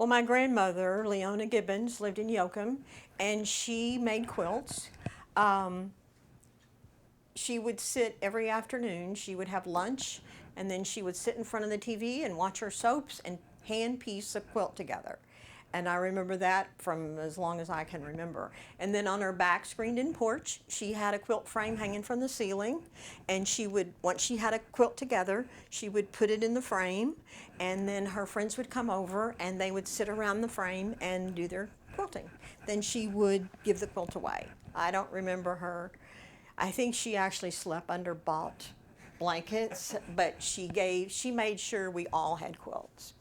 Well, my grandmother, Leona Gibbons, lived in Yoakum, and she made quilts. Um, she would sit every afternoon. She would have lunch, and then she would sit in front of the TV and watch her soaps and hand piece a quilt together. And I remember that from as long as I can remember. And then on her back screened-in porch, she had a quilt frame hanging from the ceiling. And she would, once she had a quilt together, she would put it in the frame. And then her friends would come over and they would sit around the frame and do their quilting. Then she would give the quilt away. I don't remember her. I think she actually slept under bought blankets, but she made sure we all had quilts.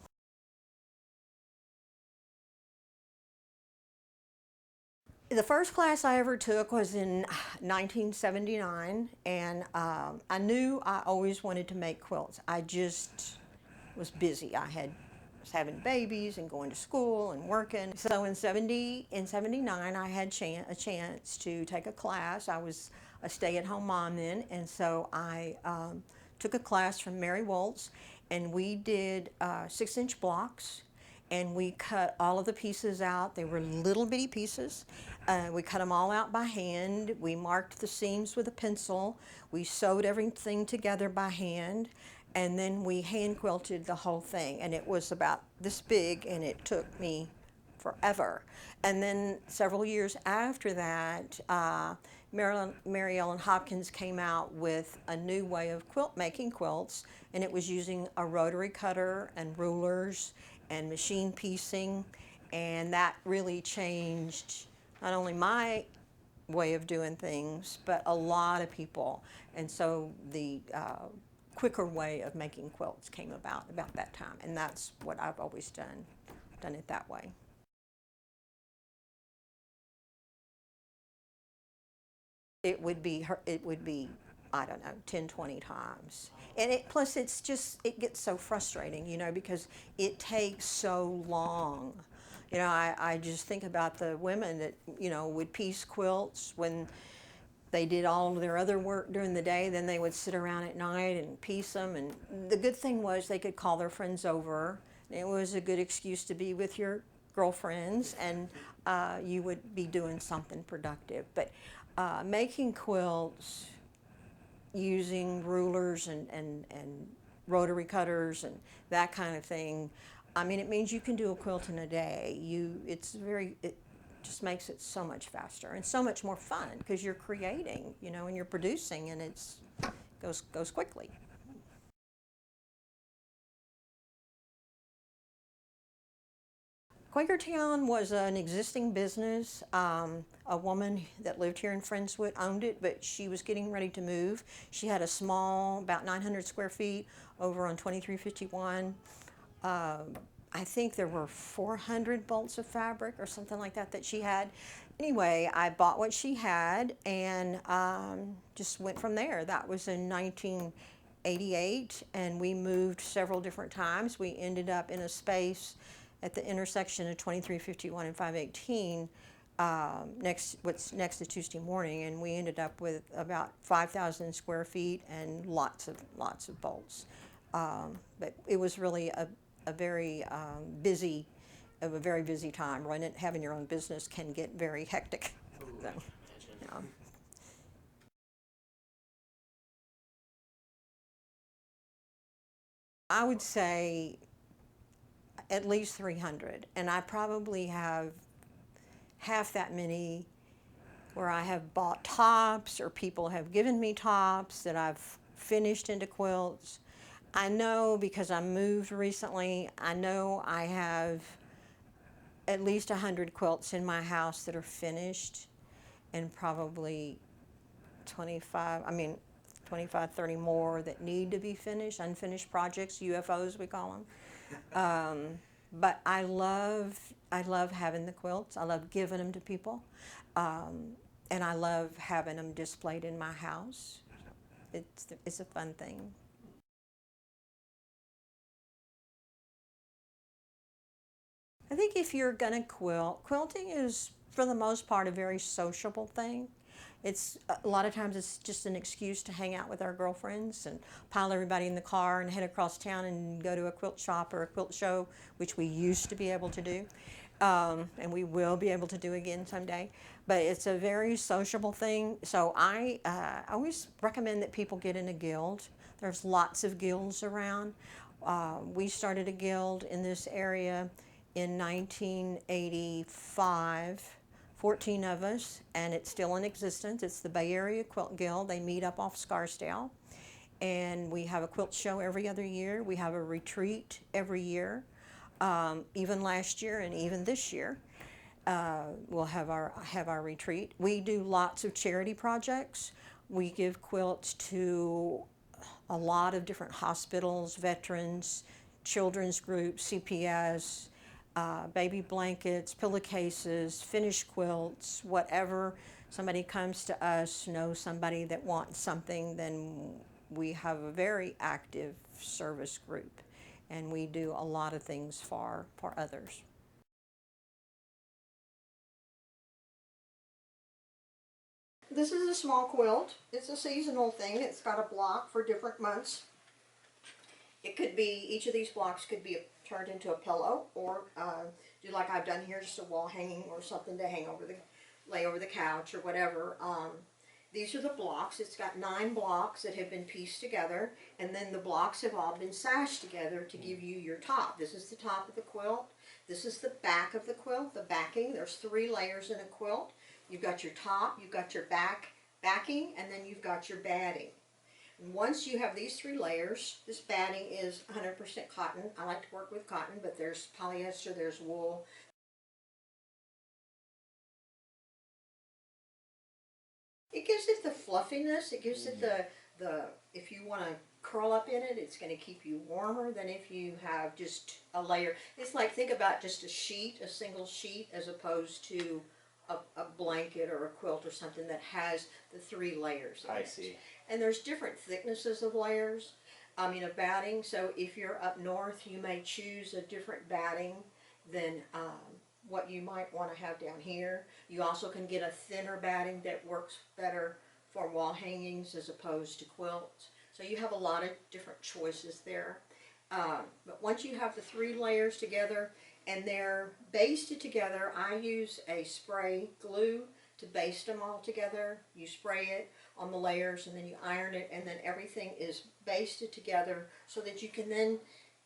The first class I ever took was in 1979, and I knew I always wanted to make quilts. I just was busy. Was having babies and going to school and working. So in 79, I had a chance to take a class. I was a stay-at-home mom then, and so I took a class from Mary Woltz, and we did 6-inch blocks. And we cut all of the pieces out. They were little bitty pieces. We cut them all out by hand. We marked the seams with a pencil. We sewed everything together by hand. And then we hand quilted the whole thing. And it was about this big, and it took me forever. And then several years after that, Mary Ellen Hopkins came out with a new way of making quilts, and it was using a rotary cutter and rulers and machine piecing, and that really changed not only my way of doing things, but a lot of people. And so the quicker way of making quilts came about that time, and that's what I've always done it that way. It would be, I don't know, 10, 20 times. And plus it gets so frustrating, because it takes so long. I just think about the women that, would piece quilts when they did all of their other work during the day. Then they would sit around at night and piece them. And the good thing was they could call their friends over. It was a good excuse to be with your girlfriends, and you would be doing something productive. But making quilts using rulers and rotary cutters and that kind of thing, I mean, it means you can do a quilt in a day. It just makes it so much faster and so much more fun because you're creating, and you're producing, and it goes quickly. Quakertown was an existing business. A woman that lived here in Friendswood owned it, but she was getting ready to move. She had a small, about 900 square feet over on 2351. I think there were 400 bolts of fabric or something like that she had. Anyway, I bought what she had and just went from there. That was in 1988, and we moved several different times. We ended up in a space at the intersection of 2351 and 518, what's next to Tuesday Morning, and we ended up with about 5,000 square feet and lots of bolts. But it was really a very busy time. Having your own business can get very hectic. So, yeah. I would say at least 300, and I probably have half that many where I have bought tops or people have given me tops that I've finished into quilts. I know because I moved recently, I know I have at least 100 quilts in my house that are finished, and probably 25, 30 more that need to be finished, unfinished projects, UFOs we call them. But I love having the quilts. I love giving them to people, and I love having them displayed in my house. It's a fun thing. I think if you're gonna quilt, quilting is for the most part a very sociable thing. It's a lot of times it's just an excuse to hang out with our girlfriends and pile everybody in the car and head across town and go to a quilt shop or a quilt show, which we used to be able to do, and we will be able to do again someday. But it's a very sociable thing, so I always recommend that people get in a guild. There's lots of guilds around. We started a guild in this area in 1985. 14 of us, and it's still in existence. It's the Bay Area Quilt Guild. They meet up off Scarsdale, and we have a quilt show every other year. We have a retreat every year, even last year and even this year. We'll have our retreat. We do lots of charity projects. We give quilts to a lot of different hospitals, veterans, children's groups, CPS, baby blankets, pillowcases, finished quilts, whatever. Somebody comes to us, knows somebody that wants something, then we have a very active service group, and we do a lot of things for others. This is a small quilt. It's a seasonal thing. It's got a block for different months. It could be, each of these blocks could be turned into a pillow, or do like I've done here, just a wall hanging or something to hang over lay over the couch or whatever. These are the blocks. It's got 9 blocks that have been pieced together, and then the blocks have all been sashed together to give you your top. This is the top of the quilt. This is the back of the quilt, the backing. There's 3 layers in a quilt. You've got your top, you've got your backing, and then you've got your batting. Once you have these 3 layers, this batting is 100% cotton. I like to work with cotton, but there's polyester, there's wool. It gives it the fluffiness, it gives it the if you want to curl up in it, it's going to keep you warmer than if you have just a layer. It's like, think about just a sheet, a single sheet, as opposed to a blanket or a quilt or something that has the 3 layers in it. I see. And there's different thicknesses of layers, of batting. So if you're up north, you may choose a different batting than what you might want to have down here. You also can get a thinner batting that works better for wall hangings as opposed to quilts. So you have a lot of different choices there. But once you have the 3 layers together and they're basted together, I use a spray glue to baste them all together. You spray it on the layers and then you iron it, and then everything is basted together so that you can then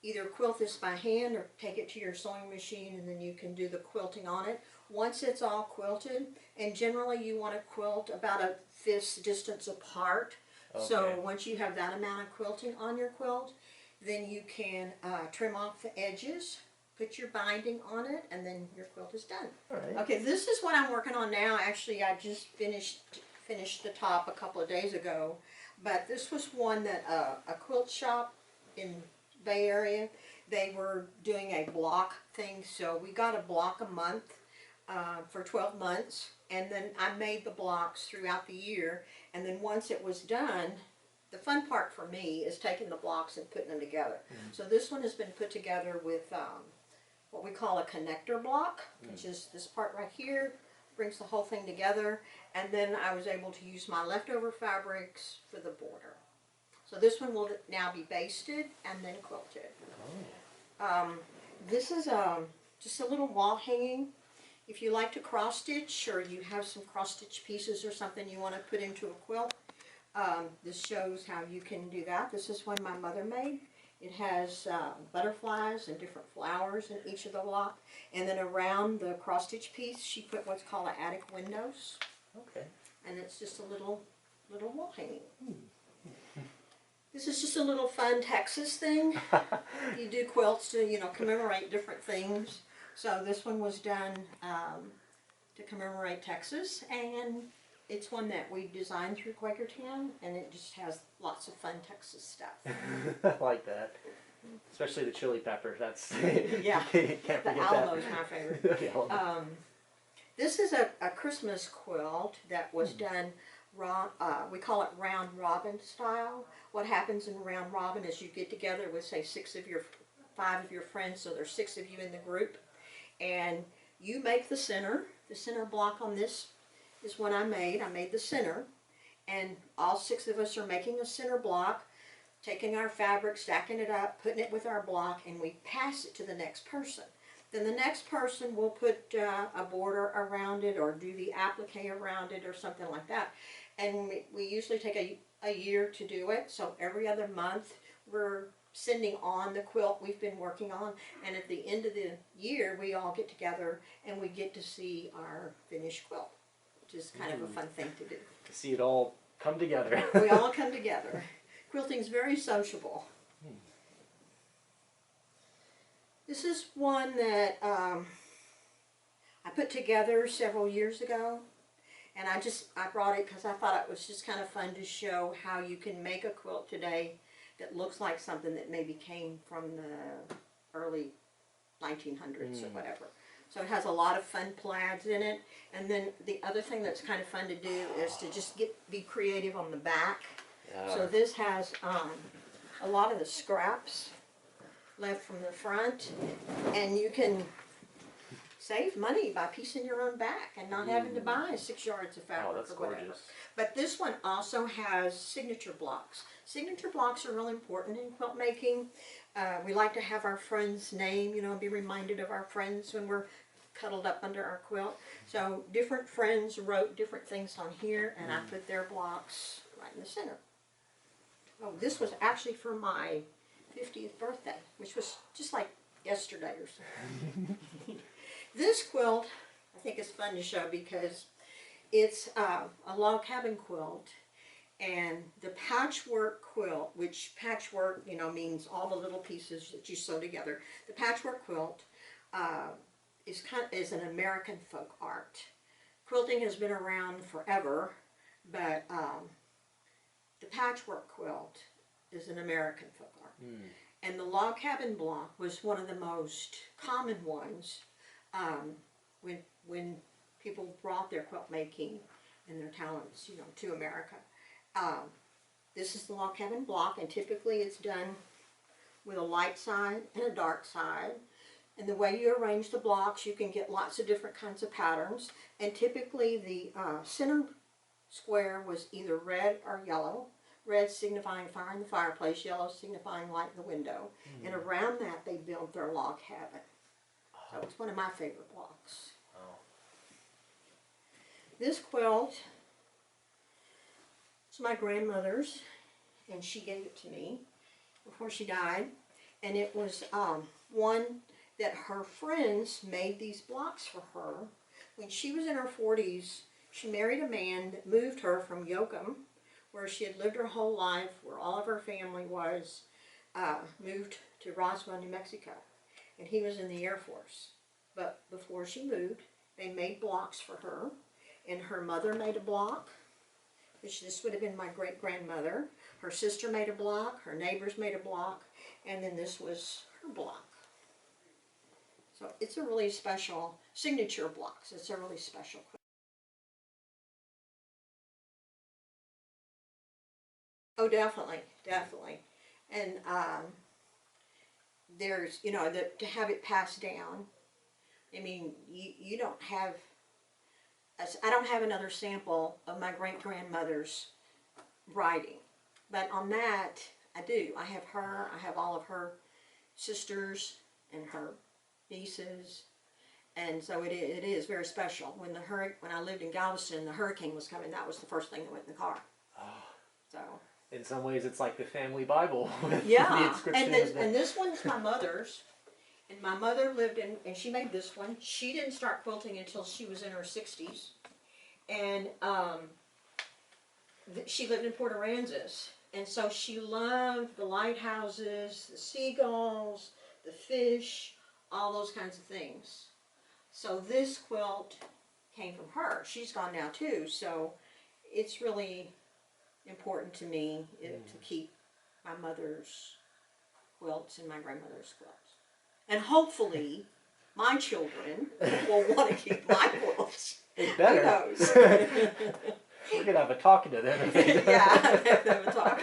either quilt this by hand or take it to your sewing machine, and then you can do the quilting on it. Once it's all quilted, and generally you want to quilt about a fifth's distance apart. Okay. So once you have that amount of quilting on your quilt, then you can trim off the edges, put your binding on it, and then your quilt is done. All right. Okay, this is what I'm working on now. Actually, I just finished the top a couple of days ago, but this was one that a quilt shop in Bay Area, they were doing a block thing, so we got a block a month for 12 months, and then I made the blocks throughout the year, and then once it was done, the fun part for me is taking the blocks and putting them together. Mm-hmm. So this one has been put together with what we call a connector block, which is this part right here, brings the whole thing together, and then I was able to use my leftover fabrics for the border. So this one will now be basted and then quilted. Oh. This is just a little wall hanging. If you like to cross stitch, or you have some cross stitch pieces or something you want to put into a quilt, this shows how you can do that. This is one my mother made. It has butterflies and different flowers in each of the block. And then around the cross stitch piece, she put what's called an attic windows. Okay. And it's just a little wall hanging. This is just a little fun Texas thing. You do quilts to, commemorate different things. So this one was done to commemorate Texas, and it's one that we designed through Quakertown, and it just has lots of fun Texas stuff. I like that. Especially the chili pepper. That's yeah. Can't the Alamo's my favorite. This is a Christmas quilt that was done. We call it round robin style. What happens in round robin is you get together with, say, 5 of your friends, so there's 6 of you in the group, and you make the center block on this is one I made. I made the center, and all 6 of us are making a center block, taking our fabric, stacking it up, putting it with our block, and we pass it to the next person. Then the next person will put a border around it or do the applique around it or something like that. And we usually take a year to do it, so every other month we're sending on the quilt we've been working on, and at the end of the year we all get together and we get to see our finished quilt, which is kind of a fun thing to do. To see it all come together. We all come together. Quilting's very sociable. This is one that I put together several years ago, and I brought it because I thought it was just kind of fun to show how you can make a quilt today that looks like something that maybe came from the early 1900s or whatever. So it has a lot of fun plaids in it, and then the other thing that's kind of fun to do is to just be creative on the back. Yeah. So this has a lot of the scraps left from the front, and you can save money by piecing your own back and not having to buy 6 yards of fabric that's or whatever. gorgeous. But this one also has signature blocks. Signature blocks are really important in quilt making. We like to have our friend's name, you know, be reminded of our friends when we're cuddled up under our quilt. So different friends wrote different things on here, and I put their blocks right in the center. Oh, this was actually for my 50th birthday, which was just like yesterday or something. This quilt, I think is fun to show because it's a log cabin quilt, and the patchwork quilt, which patchwork, you know, means all the little pieces that you sew together. The patchwork quilt is an American folk art. Quilting has been around forever, but the patchwork quilt is an American folk art. And the log cabin block was one of the most common ones when people brought their quilt making and their talents, you know, to America. This is the log cabin block, and typically it's done with a light side and a dark side. And the way you arrange the blocks, you can get lots of different kinds of patterns. And typically the center square was either red or yellow. Red signifying fire in the fireplace, yellow signifying light in the window. And around that they built their log cabin. So it's one of my favorite blocks. This quilt is my grandmother's, and she gave it to me before she died. And it was one that her friends made these blocks for her. When she was in her 40s, she married a man that moved her from Yoakum, where she had lived her whole life, where all of her family was, moved to Roswell, New Mexico. And he was in the Air Force. But before she moved, they made blocks for her. And her mother made a block, which this would have been my great-grandmother. Her sister made a block, her neighbors made a block, and then this was her block. So it's a really special signature blocks. It's a really special quilt. Oh, definitely, definitely. And there's, you know, to have it passed down. I mean, you don't have, I don't have another sample of my great-grandmother's writing. But on that, I do. I have her, I have all of her sisters and her nieces. And so it is very special. When I lived in Galveston, the hurricane was coming, that was the first thing that went in the car. So. In some ways, it's like the family Bible. With Yeah, the inscription and this one's my mother's. And my mother lived in, and she made this one. She didn't start quilting until she was in her 60s. And she lived in Port Aransas. And so she loved the lighthouses, the seagulls, the fish, all those kinds of things. So this quilt came from her. She's gone now too, so it's really important to me to keep my mother's quilts and my grandmother's quilts. And hopefully, my children will want to keep my quilts. It better. Who knows? We're going to have a talking to them. Yeah, have a talk.